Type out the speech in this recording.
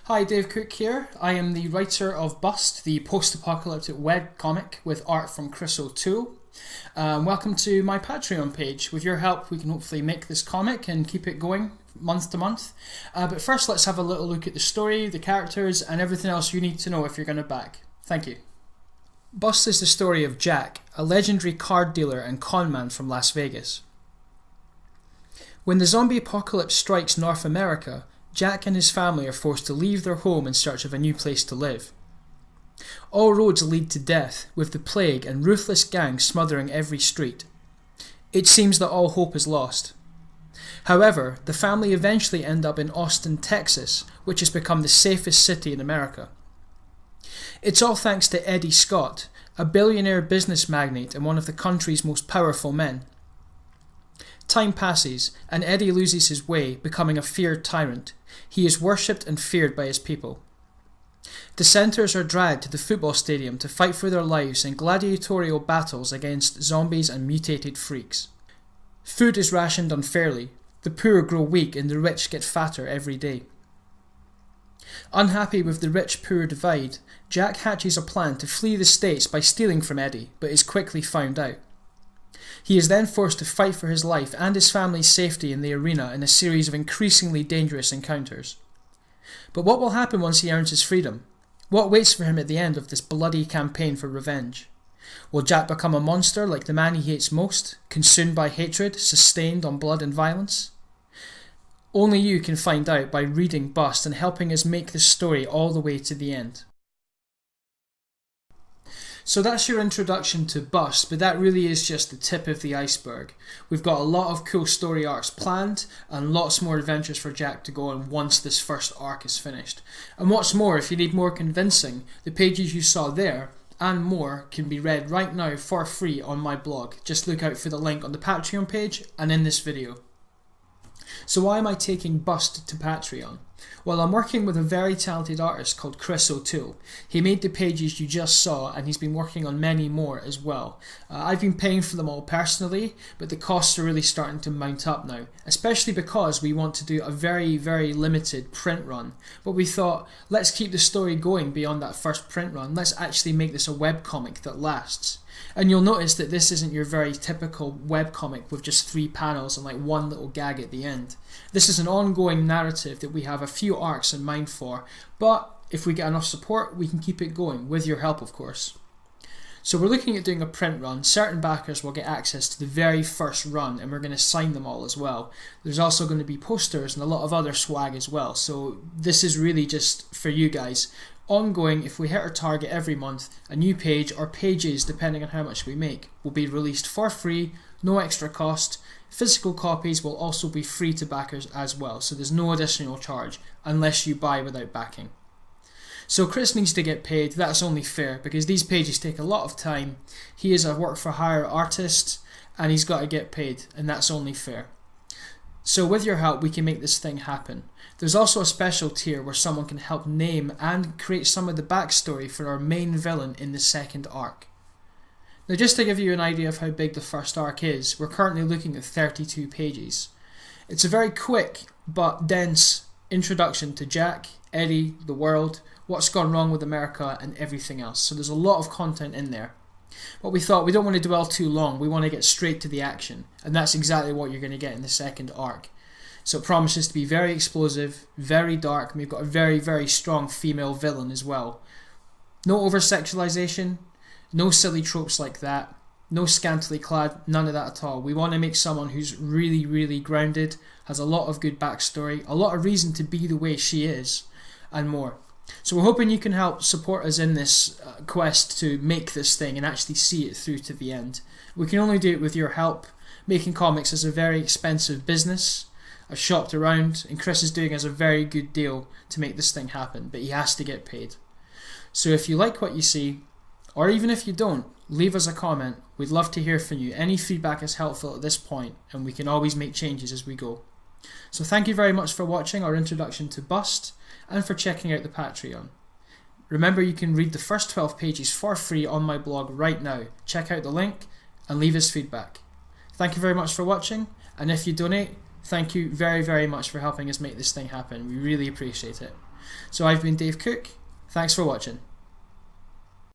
Hi, Dave Cook here. I am the writer of Bust, the post-apocalyptic webcomic with art from Chris O'Toole. Welcome to my Patreon page. With your help, we can hopefully make this comic and keep it going month to month. But first, let's have a little look at the story, the characters, and everything else you need to know if you're going to back. Thank you. Bust is the story of Jack, a legendary card dealer and conman from Las Vegas. When the zombie apocalypse strikes North America, Jack and his family are forced to leave their home in search of a new place to live. All roads lead to death, with the plague and ruthless gangs smothering every street. It seems that all hope is lost. However, the family eventually end up in Austin, Texas, which has become the safest city in America. It's all thanks to Eddie Scott, a billionaire business magnate and one of the country's most powerful men. Time passes, and Eddie loses his way, becoming a feared tyrant. He is worshipped and feared by his people. Dissenters are dragged to the football stadium to fight for their lives in gladiatorial battles against zombies and mutated freaks. Food is rationed unfairly, the poor grow weak and the rich get fatter every day. Unhappy with the rich-poor divide, Jack hatches a plan to flee the States by stealing from Eddie, but is quickly found out. He is then forced to fight for his life and his family's safety in the arena in a series of increasingly dangerous encounters. But what will happen once he earns his freedom? What waits for him at the end of this bloody campaign for revenge? Will Jack become a monster like the man he hates most, consumed by hatred, sustained on blood and violence? Only you can find out by reading Bust and helping us make this story all the way to the end. So that's your introduction to Bust, but that really is just the tip of the iceberg. We've got a lot of cool story arcs planned and lots more adventures for Jack to go on once this first arc is finished. And what's more, if you need more convincing, the pages you saw there and more can be read right now for free on my blog. Just look out for the link on the Patreon page and in this video. So why am I taking Bust to Patreon? Well, I'm working with a very talented artist called Chris O'Toole. He made the pages you just saw and he's been working on many more as well. I've been paying for them all personally, but the costs are really starting to mount up now, especially because we want to do a very, very limited print run. But we thought, let's keep the story going beyond that first print run. Let's actually make this a webcomic that lasts. And you'll notice that this isn't your very typical webcomic with just 3 panels and like one little gag at the end. This is an ongoing narrative that we have a few arcs in mind for, but if we get enough support, we can keep it going, with your help of course. So we're looking at doing a print run. Certain backers will get access to the very first run and we're going to sign them all as well. There's also going to be posters and a lot of other swag as well, so this is really just for you guys. Ongoing, if we hit our target every month, a new page or pages depending on how much we make will be released for free, no extra cost. Physical copies will also be free to backers as well, so there's no additional charge unless you buy without backing. So Chris needs to get paid. That's only fair because these pages take a lot of time. He is a work for hire artist and he's got to get paid, and that's only fair. So with your help we can make this thing happen. There's also a special tier where someone can help name and create some of the backstory for our main villain in the second arc. Now just to give you an idea of how big the first arc is, we're currently looking at 32 pages. It's a very quick but dense introduction to Jack, Eddie, the world, what's gone wrong with America and everything else. So there's a lot of content in there. But we thought we don't want to dwell too long, we want to get straight to the action, and that's exactly what you're going to get in the second arc. So it promises to be very explosive, very dark, and we've got a very, very strong female villain as well. No over-sexualization, no silly tropes like that, no scantily clad, none of that at all. We want to make someone who's really, really grounded, has a lot of good backstory, a lot of reason to be the way she is, and more. So we're hoping you can help support us in this quest to make this thing and actually see it through to the end. We can only do it with your help. Making comics is a very expensive business. I've shopped around and Chris is doing us a very good deal to make this thing happen, but he has to get paid. So if you like what you see, or even if you don't, leave us a comment. We'd love to hear from you. Any feedback is helpful at this point and we can always make changes as we go. So thank you very much for watching our introduction to Bust and for checking out the Patreon. Remember, you can read the first 12 pages for free on my blog right now. Check out the link and leave us feedback. Thank you very much for watching, and if you donate, thank you very, very much for helping us make this thing happen. We really appreciate it. So I've been Dave Cook. Thanks for watching.